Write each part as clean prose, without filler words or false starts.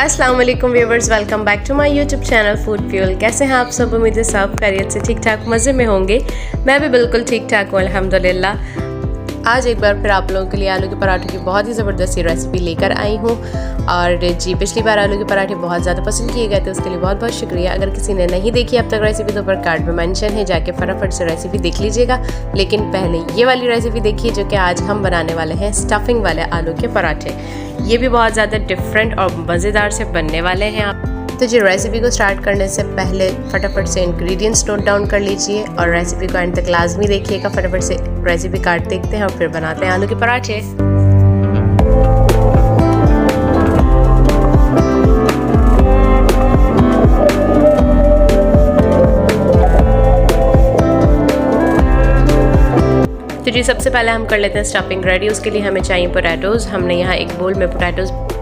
अस्सलाम वालेकुम viewers, welcome back to my YouTube channel food fuel. कैसे हैं आप सब? उम्मीद है सब खैरियत से ठीक ठाक मज़े में होंगे। मैं भी बिल्कुल ठीक ठाक हूँ अल्हम्दुलिल्लाह। आज एक बार फिर आप लोगों के लिए आलू के पराठों की बहुत ही ज़बरदस्त रेसिपी लेकर आई हूँ। और जी, पिछली बार आलू के पराठे बहुत ज़्यादा पसंद किए गए थे, उसके लिए बहुत बहुत शुक्रिया। अगर किसी ने नहीं देखी अब तक रेसिपी तो ऊपर कार्ड में मेंशन है, जाके फटाफट से रेसिपी देख लीजिएगा। लेकिन पहले ये वाली रेसिपी देखिए जो कि आज हम बनाने वाले हैं स्टफिंग वाले आलू के पराठे। ये भी बहुत ज़्यादा डिफरेंट और मज़ेदार से बनने वाले हैं। आप तो जी, रेसिपी को स्टार्ट करने से पहले फटाफट से इंग्रेडिएंट्स नोट डाउन कर लीजिए और रेसिपी को एंड तक लाजमी देखिएगा। फटाफट से रेसिपी कार्ड देखते हैं और फिर बनाते हैं आलू के पराठे। तो जी, सबसे पहले हम कर लेते हैं स्टफिंग रेडी। उसके लिए हमें चाहिए पोटैटोज़। हमने यहाँ एक बोल में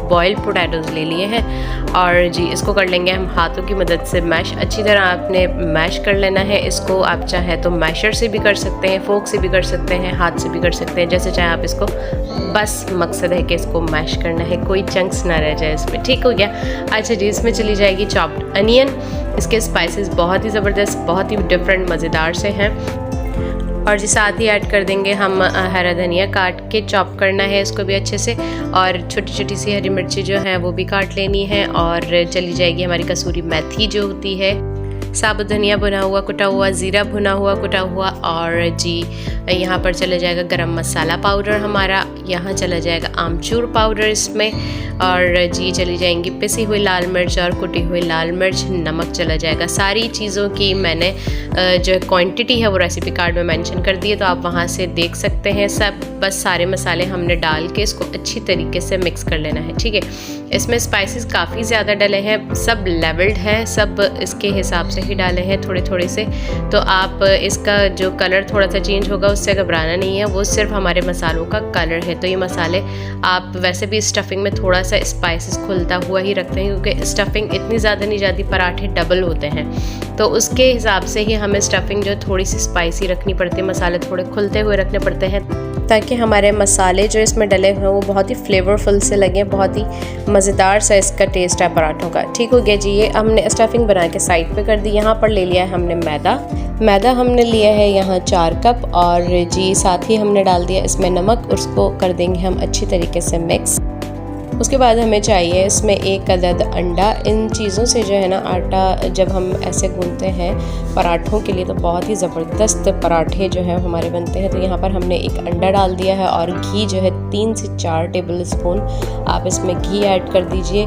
बॉइल्ड पोटैटोज़ ले लिए हैं और जी इसको कर लेंगे हम हाथों की मदद से मैश। अच्छी तरह आपने मैश कर लेना है इसको। आप चाहें तो मैशर से भी कर सकते हैं, फोक से भी कर सकते हैं, हाथ से भी कर सकते हैं, जैसे चाहे आप इसको। बस मकसद है कि इसको मैश करना है, कोई चंक्स ना रह जाए इसमें। ठीक हो गया। अच्छा जी, इसमें चली जाएगी चॉप्ड अनियन। इसके स्पाइसेस बहुत ही ज़बरदस्त, बहुत ही डिफरेंट मज़ेदार से हैं। और जी साथ ही ऐड कर देंगे हम हरा धनिया, काट के चॉप करना है इसको भी अच्छे से। और छोटी छोटी सी हरी मिर्ची जो हैं वो भी काट लेनी है। और चली जाएगी हमारी कसूरी मेथी जो होती है, साबुत धनिया भुना हुआ कुटा हुआ, ज़ीरा भुना हुआ कुटा हुआ। और जी यहाँ पर चला जाएगा गरम मसाला पाउडर हमारा, यहाँ चला जाएगा आमचूर पाउडर इसमें। और जी चली जाएंगी पिसी हुई लाल मिर्च और कुटी हुई लाल मिर्च, नमक चला जाएगा। सारी चीज़ों की मैंने जो क्वांटिटी है वो रेसिपी कार्ड में मेंशन कर दी है, तो आप वहाँ से देख सकते हैं सब। बस सारे मसाले हमने डाल के इसको अच्छी तरीके से मिक्स कर लेना है। ठीक है, इसमें स्पाइसेस काफ़ी ज़्यादा डले हैं, सब लेवल्ड हैं, सब इसके हिसाब से ही डाले हैं थोड़े थोड़े से। तो आप इसका जो कलर थोड़ा सा चेंज होगा उससे घबराना नहीं है, वो सिर्फ हमारे मसालों का कलर है। तो ये मसाले आप वैसे भी स्टफिंग में थोड़ा सा स्पाइसेस खुलता हुआ ही रखते हैं, क्योंकि स्टफिंग इतनी ज़्यादा नहीं जाती, पराठे डबल होते हैं। तो उसके हिसाब से ही हमें स्टफिंग जो थोड़ी सी स्पाइसी रखनी पड़ती है, मसाले थोड़े खुलते हुए रखने पड़ते हैं, ताकि हमारे मसाले जो इसमें डले हुए हैं वो बहुत ही फ्लेवरफुल से लगे, बहुत ही मज़ेदार सा इसका टेस्ट है पराठों का। ठीक हो गया जी, ये हमने स्टफिंग बना के साइड पे कर दी। यहाँ पर ले लिया है हमने मैदा हमने लिया है यहाँ 4 कप। और जी साथ ही हमने डाल दिया इसमें नमक, उसको कर देंगे हम अच्छी तरीके से मिक्स। उसके बाद हमें चाहिए इसमें 1 अदद अंडा। इन चीज़ों से जो है ना आटा जब हम ऐसे गूंथते हैं पराठों के लिए तो बहुत ही ज़बरदस्त पराठे जो है हमारे बनते हैं। तो यहाँ पर हमने 1 अंडा डाल दिया है और घी जो है 3 से 4 टेबल स्पून आप इसमें घी ऐड कर दीजिए।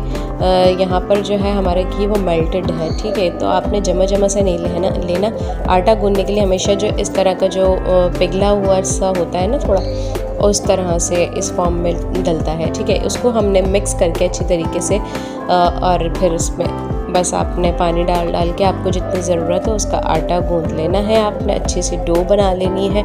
यहाँ पर जो है हमारा घी वो मेल्टेड है। ठीक है, तो आपने जमा से नहीं लेना। आटा गूंथने के लिए हमेशा जो इस तरह का जो पिघला हुआ सा होता है ना, थोड़ा उस तरह से इस फॉर्म में डलता है। ठीक है, उसको हमने मिक्स करके अच्छी तरीके से और फिर उसमें बस आपने पानी डाल के आपको जितनी ज़रूरत हो उसका आटा गूंथ लेना है। आपने अच्छी सी डो बना लेनी है।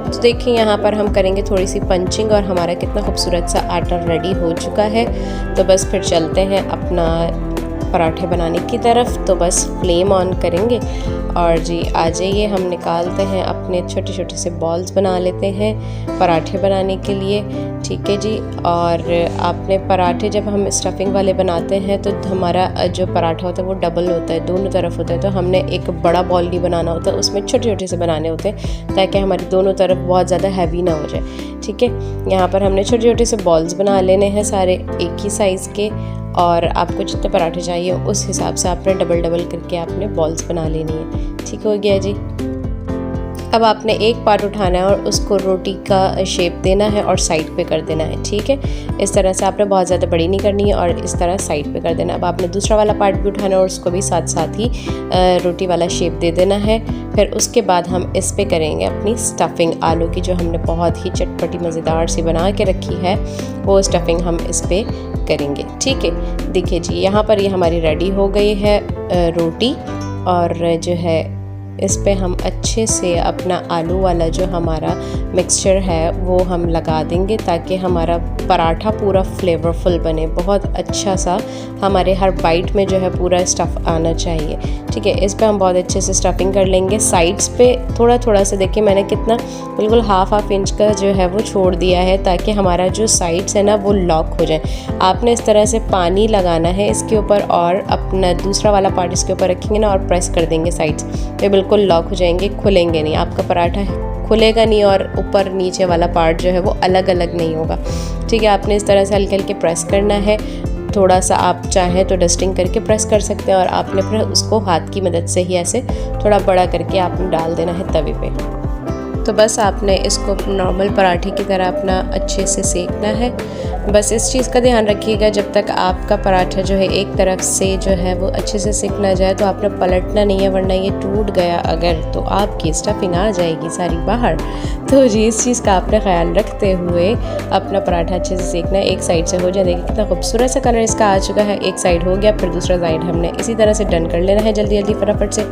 तो देखिए यहाँ पर हम करेंगे थोड़ी सी पंचिंग और हमारा कितना खूबसूरत सा आटा रेडी हो चुका है। तो बस फिर चलते हैं अपना पराठे बनाने की तरफ। तो बस फ्लेम ऑन करेंगे और जी आ जाइए, हम निकालते हैं अपने छोटे छोटे से बॉल्स बना लेते हैं पराठे बनाने के लिए। ठीक है जी, और आपने पराठे जब हम स्टफिंग वाले बनाते हैं तो हमारा जो पराठा होता है वो डबल होता है, दोनों तरफ होता है। तो हमने एक बड़ा बॉल नहीं बनाना होता, उसमें छोटे छोटे से बनाने होते हैं ताकि हमारी दोनों तरफ बहुत ज़्यादा हैवी ना हो जाए। ठीक है, यहाँ पर हमने छोटे छोटे से बॉल्स बना लेने हैं सारे एक ही साइज़ के। और आपको जितने पराठे चाहिए उस हिसाब से आपने डबल करके आपने बॉल्स बना लेनी है। ठीक हो गया जी। अब आपने एक पार्ट उठाना है और उसको रोटी का शेप देना है और साइड पे कर देना है। ठीक है, इस तरह से आपने बहुत ज़्यादा बड़ी नहीं करनी है और इस तरह साइड पे कर देना। अब आपने दूसरा वाला पार्ट भी उठाना है और उसको भी साथ साथ ही रोटी वाला शेप दे देना है। फिर उसके बाद हम इस पे करेंगे अपनी स्टफिंग आलू की, जो हमने बहुत ही चटपटी मज़ेदार सी बना के रखी है, वो स्टफिंग हम इस पे करेंगे। ठीक है, देखिए जी यहाँ पर ये हमारी रेडी हो गई है रोटी। और जो है इस पे हम अच्छे से अपना आलू वाला जो हमारा मिक्सचर है वो हम लगा देंगे, ताकि हमारा पराठा पूरा फ्लेवरफुल बने, बहुत अच्छा सा हमारे हर बाइट में जो है पूरा स्टफ़ आना चाहिए। ठीक है, इस पे हम बहुत अच्छे से स्टफिंग कर लेंगे। साइड्स पे थोड़ा थोड़ा सा देखिए मैंने कितना बिल्कुल हाफ इंच का जो है वो छोड़ दिया है, ताकि हमारा जो साइड्स है ना वो लॉक हो जाए। आपने इस तरह से पानी लगाना है इसके ऊपर और अपना दूसरा वाला पार्ट इसके ऊपर रखेंगे ना और प्रेस कर देंगे साइड्स, तो बिल्कुल लॉक हो जाएंगे, खुलेंगे नहीं। आपका पराठा खुलेगा नहीं और ऊपर नीचे वाला पार्ट जो है वो अलग अलग नहीं होगा। ठीक है, आपने इस तरह से हल्के हल्के प्रेस करना है। थोड़ा सा आप चाहें तो डस्टिंग करके प्रेस कर सकते हैं, और आपने फिर उसको हाथ की मदद से ही ऐसे थोड़ा बड़ा करके आपने डाल देना है तवे पे। तो बस आपने इसको नॉर्मल पराठे की तरह अपना अच्छे से सेकना है। बस इस चीज़ का ध्यान रखिएगा, जब तक आपका पराठा जो है एक तरफ से जो है वो अच्छे से सेक ना जाए तो आपने पलटना नहीं है, वरना ये टूट गया अगर तो आपकी स्टफिंग आ जाएगी सारी बाहर। तो जी इस चीज़ का आपने ख्याल रखते हुए अपना पराठा अच्छे से सेकना है। एक साइड से हो जाए, देखिए कितना खूबसूरत सा कलर इसका आ चुका है। एक साइड हो गया, फिर दूसरा साइड हमने इसी तरह से डन कर लेना है जल्दी जल्दी फटाफट से,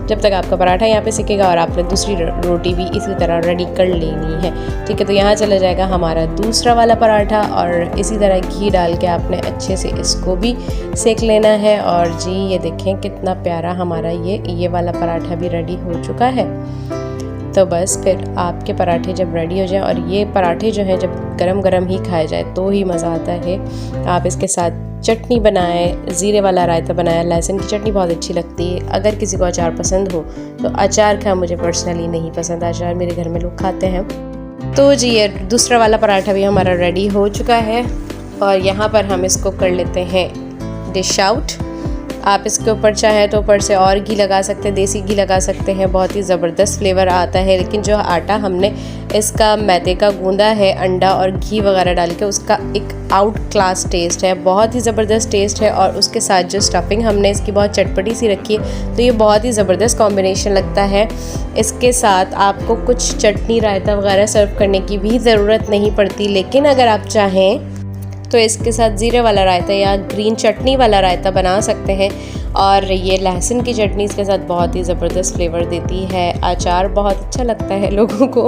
जब तक आपका पराठा यहाँ पे सेकेगा। और आपने दूसरी रोटी भी इसी तरह रेडी कर लेनी है। ठीक है, तो यहाँ चला जाएगा हमारा दूसरा वाला पराठा, और इसी तरह घी डाल के आपने अच्छे से इसको भी सेक लेना है। और जी ये देखें कितना प्यारा हमारा ये वाला पराठा भी रेडी हो चुका है। तो बस फिर आपके पराठे जब रेडी हो जाए, और ये पराठे जो हैं जब गरम गरम ही खाए जाए तो ही मज़ा आता है। आप इसके साथ चटनी बनाएं, ज़ीरे वाला रायता बनाया, लहसुन की चटनी बहुत अच्छी लगती है। अगर किसी को अचार पसंद हो तो अचार का, मुझे पर्सनली नहीं पसंद अचार, मेरे घर में लोग खाते हैं। तो जी ये दूसरा वाला पराठा भी हमारा रेडी हो चुका है, और यहाँ पर हम इसको कर लेते हैं डिश आउट। आप इसके ऊपर चाहें तो ऊपर से और घी लगा सकते हैं, देसी घी लगा सकते हैं, बहुत ही ज़बरदस्त फ्लेवर आता है। लेकिन जो आटा हमने इसका मैदे का गूंदा है अंडा और घी वगैरह डाल के, उसका एक आउट क्लास टेस्ट है, बहुत ही ज़बरदस्त टेस्ट है। और उसके साथ जो स्टफिंग हमने इसकी बहुत चटपटी सी रखी है, तो ये बहुत ही ज़बरदस्त कॉम्बिनेशन लगता है। इसके साथ आपको कुछ चटनी रायता वगैरह सर्व करने की भी ज़रूरत नहीं पड़ती, लेकिन अगर आप चाहें तो इसके साथ ज़ीरे वाला रायता या ग्रीन चटनी वाला रायता बना सकते हैं। और ये लहसुन की चटनी इसके साथ बहुत ही ज़बरदस्त फ्लेवर देती है। अचार बहुत अच्छा लगता है लोगों को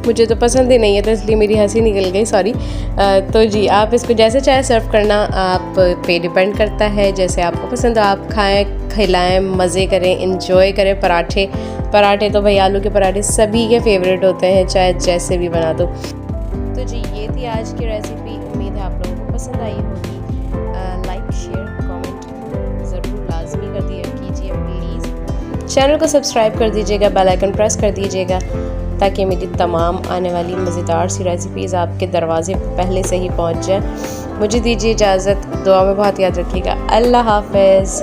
मुझे तो पसंद ही नहीं है, तो इसलिए मेरी हंसी निकल गई, सॉरी। तो जी आप इसको जैसे चाहे सर्व करना आप पे डिपेंड करता है, जैसे आपको पसंद हो आप खाएं, खिलाएं, मज़े करें, इंजॉय करें। पराठे तो भाई आलू के पराठे सभी के फेवरेट होते हैं, चाहे जैसे भी बना दो। तो जी ये थी आज की रेसिपी, उम्मीद है आप लोगों को पसंद आई होगी। लाइक शेयर कमेंट ज़रूर लाजमी कर दिया कीजिए प्लीज़। चैनल को सब्सक्राइब कर दीजिएगा, बेल आइकन प्रेस कर दीजिएगा, ताकि मेरी तमाम आने वाली मज़ेदार सी रेसिपीज़ आपके दरवाजे पर पहले से ही पहुंच जाए। मुझे दीजिए इजाज़त, दुआ में बहुत याद रखिएगा। अल्लाह हाफ़िज़।